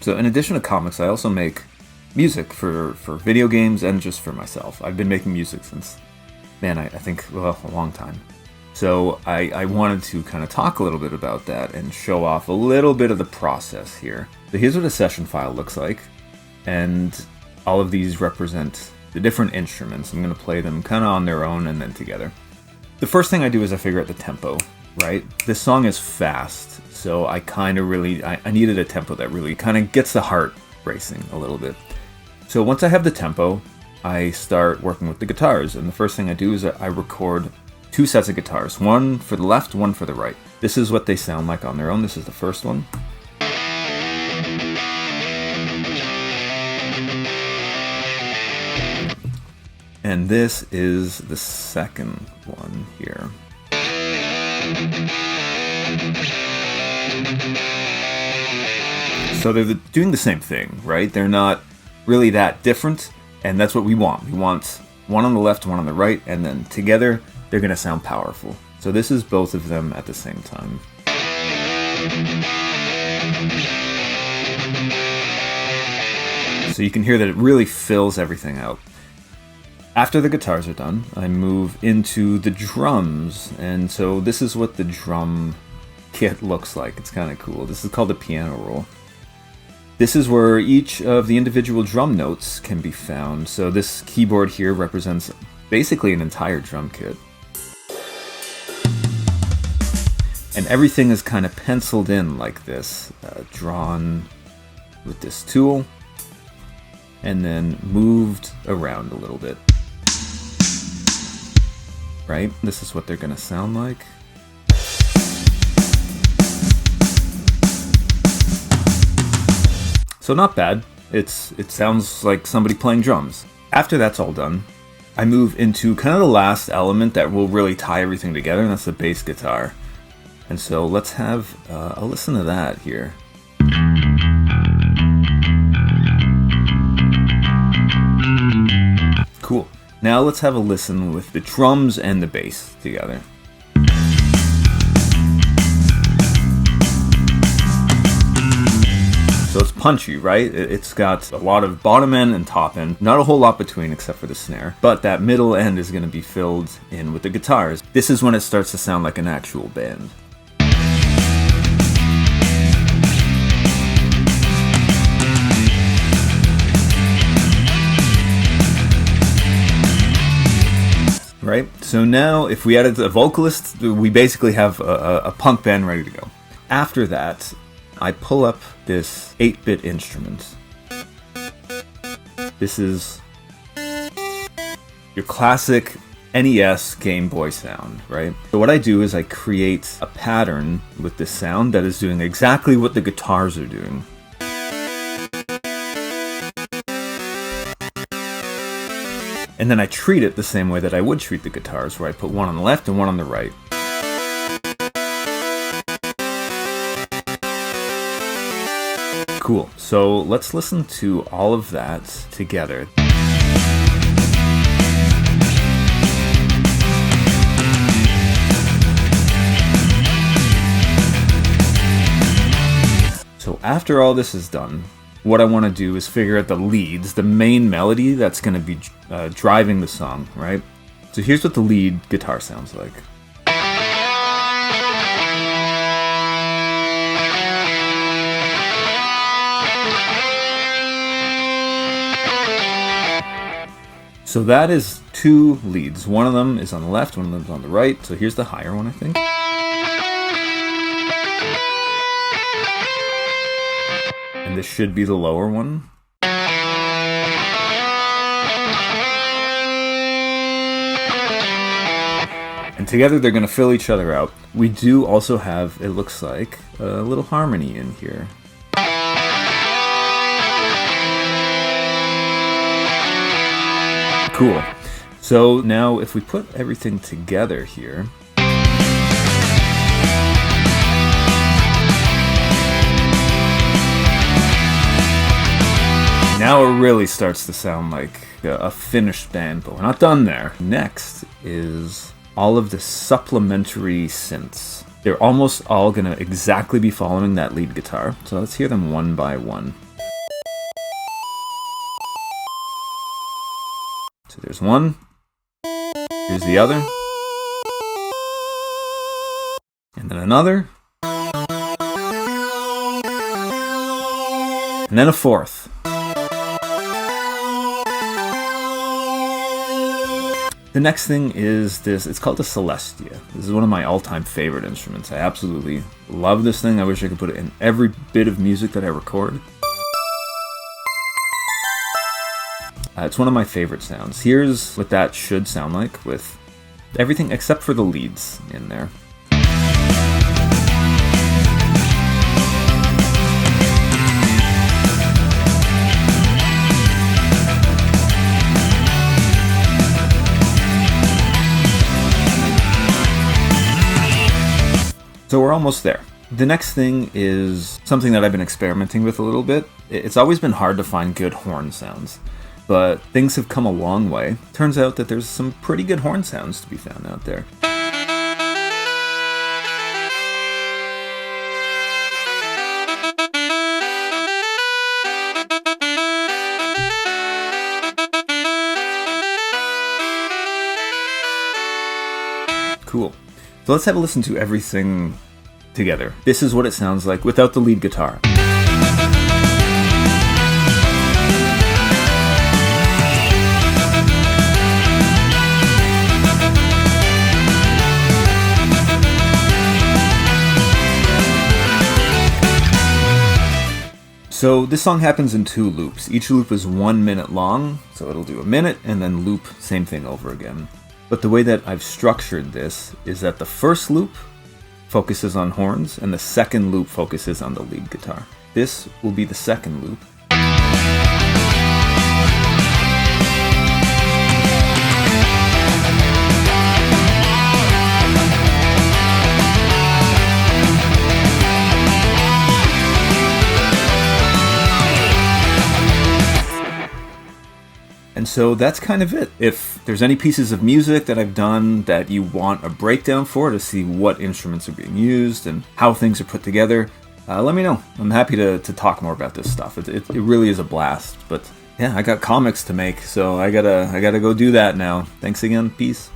So in addition to comics, I also make music for video games and just for myself. I've been making music since, man, I think, well, a long time. So I wanted to kind of talk a little bit about that and show off a little bit of the process here. So here's what a session file looks like, and all of these represent the different instruments. I'm going to play them kind of on their own and then together. The first thing I do is I figure out the tempo, right? This song is fast, so I kind of really, I needed a tempo that really kind of gets the heart racing a little bit. So once I have the tempo, I start working with the guitars, and the first thing I do is I record 2 sets of guitars, one for the left, one for the right. This is what they sound like on their own. This is the first one. And this is the second one here. So they're doing the same thing, right? They're not really that different, and that's what we want. We want one on the left, one on the right, and then together they're going to sound powerful. So this is both of them at the same time. So you can hear that it really fills everything out. After the guitars are done, I move into the drums, and so this is what the drum kit looks like. It's kind of cool. This is called the piano roll. This is where each of the individual drum notes can be found. So this keyboard here represents basically an entire drum kit. And everything is kind of penciled in like this, drawn with this tool, and then moved around a little bit. Right? This is what they're going to sound like. So not bad. It sounds like somebody playing drums. After that's all done, I move into kind of the last element that will really tie everything together, and that's the bass guitar. And so let's have a listen to that here. Cool. Now let's have a listen with the drums and the bass together. So it's punchy, right? It's got a lot of bottom end and top end, not a whole lot between except for the snare, but that middle end is going to be filled in with the guitars. This is when it starts to sound like an actual band. Right? So now if we added a vocalist, we basically have a punk band ready to go. After that, I pull up this 8-bit instrument. This is your classic NES Game Boy sound, right? So what I do is I create a pattern with this sound that is doing exactly what the guitars are doing. And then I treat it the same way that I would treat the guitars, where I put one on the left and one on the right. Cool. So let's listen to all of that together. So after all this is done, what I want to do is figure out the leads, the main melody that's going to be driving the song, right? So here's what the lead guitar sounds like. So that is 2 leads. One of them is on the left, one of them is on the right. So here's the higher one, I think. And this should be the lower one. And together they're going to fill each other out. We do also have, it looks like, a little harmony in here. Cool. So now if we put everything together here, now it really starts to sound like a finished band, but we're not done there. Next is all of the supplementary synths. They're almost all going to exactly be following that lead guitar. So let's hear them one by one. So there's one. Here's the other. And then another. And then a fourth. The next thing is this. It's called a Celestia. This is one of my all-time favorite instruments. I absolutely love this thing. I wish I could put it in every bit of music that I record. It's one of my favorite sounds. Here's what that should sound like with everything except for the leads in there. So we're almost there. The next thing is something that I've been experimenting with a little bit. It's always been hard to find good horn sounds, but things have come a long way. Turns out that there's some pretty good horn sounds to be found out there. Cool. So let's have a listen to everything together. This is what it sounds like without the lead guitar. So this song happens in 2 loops. Each loop is 1 minute long, so it'll do a minute and then loop, same thing over again. But the way that I've structured this is that the first loop focuses on horns and the second loop focuses on the lead guitar. This will be the second loop. And so that's kind of it. If there's any pieces of music that I've done that you want a breakdown for to see what instruments are being used and how things are put together, let me know. I'm happy to talk more about this stuff. It really is a blast. But yeah, I got comics to make, so I gotta go do that now. Thanks again. Peace.